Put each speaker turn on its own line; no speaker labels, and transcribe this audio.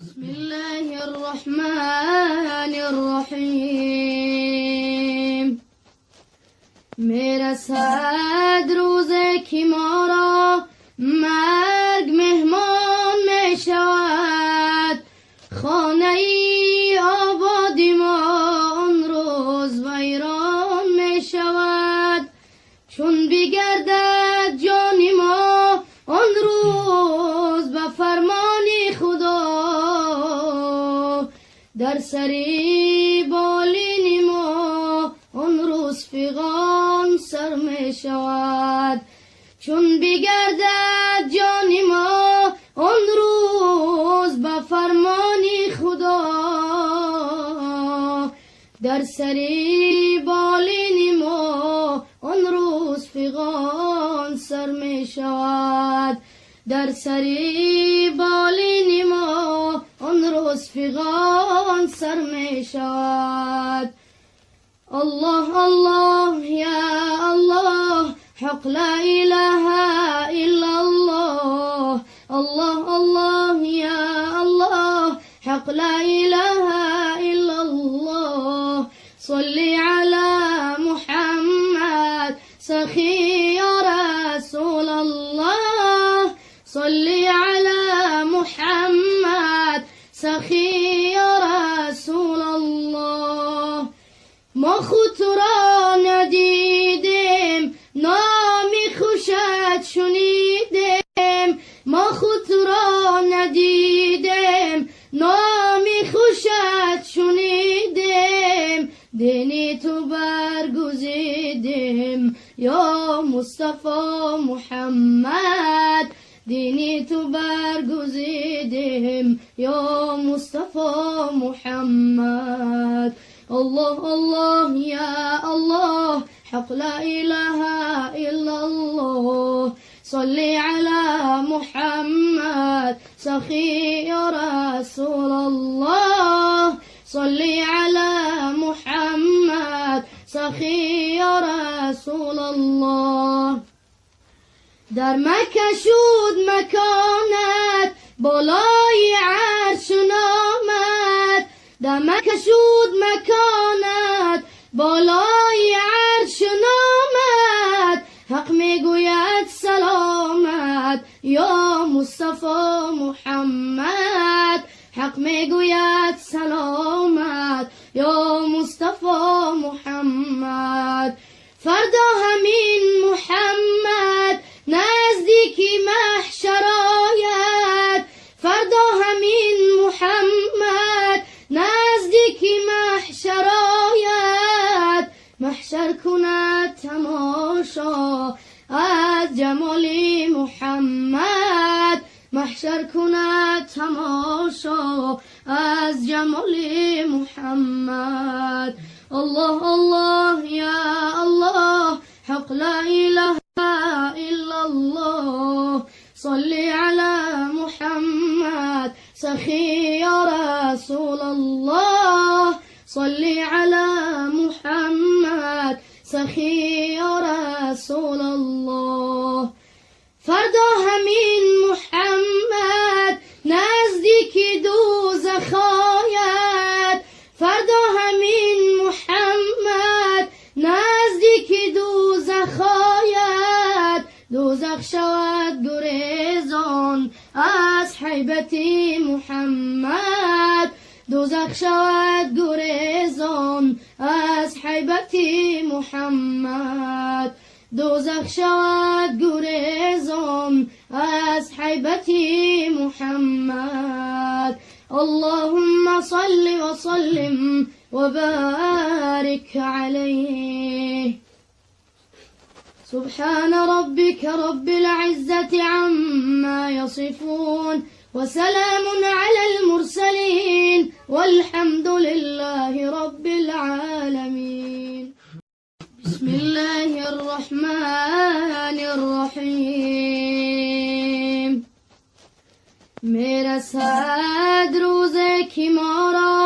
بسم الله الرحمن الرحیم. میرسد روزی که ما را مرگ مهمان می شود، خانه ای آبادی ما آن روز ویران می شود. چون بگردد جان ما آن روز به فرمان خدا، در سری بالین ما آن روز فغان سر می شود. چون بگردد جان ما آن روز به فرمان خدا، در سری بالین ما آن روز فغان سر می شود. در سری بالین ما آن روز فغان سر می شود. الله الله یا الله، حق لا اله الا الله. الله الله یا الله، حق لا اله الا الله. صلی علی محمد سخی یا رسول الله. صلی علی محمد سخی یا رسول الله. ما خود تو را ندیدیم، نامی خوشت شنیدیم. ما خود تو را ندیدیم، نامی خوشت شنیدیم. دینی تو برگزیدیم یا مصطفی محمد. دینی تو برگزیدیم یا مصطفی محمد. الله الله یا الله، حق لا اله الا الله. صلی علی محمد سخی یا رسول الله. صلی علی محمد سخی یا رسول الله. در مکه شد مکانت بالای عرش نامد. در مکه شد مکانت بالای عرش نامد. حق میگوید سلامت یا مصطفی محمد. حق میگوید سلامت یا مصطفی محمد. فردا همین محمد نزدیکی محشر آید. فردا همین محمد نزدیکی محشر آید. محشر کند تماشا از جمال محمد. محشر کند تماشا از جمال محمد. الله الله یا الله، حق لا اله الا الله. صلی علی محمد سخی یا رسول الله. صلی علی محمد سخی یا رسول الله. فردا همین محمد نزدیک دوزخ آید. فردا همین محمد نزدیک دوزخ آید. دوزخ شود گریزان از حیبت محمد. دوزخ شود گریزان از حیبت محمد. دوزخ شود گریزان از حیبت محمد. اللهم صل وسلم وبارك عليه. سبحان ربك رب العزة عما يصفون، وسلام على المرسلين، والحمد لله رب العالمين. بسم الله الرحمن الرحیم. میرسد روزی که ما را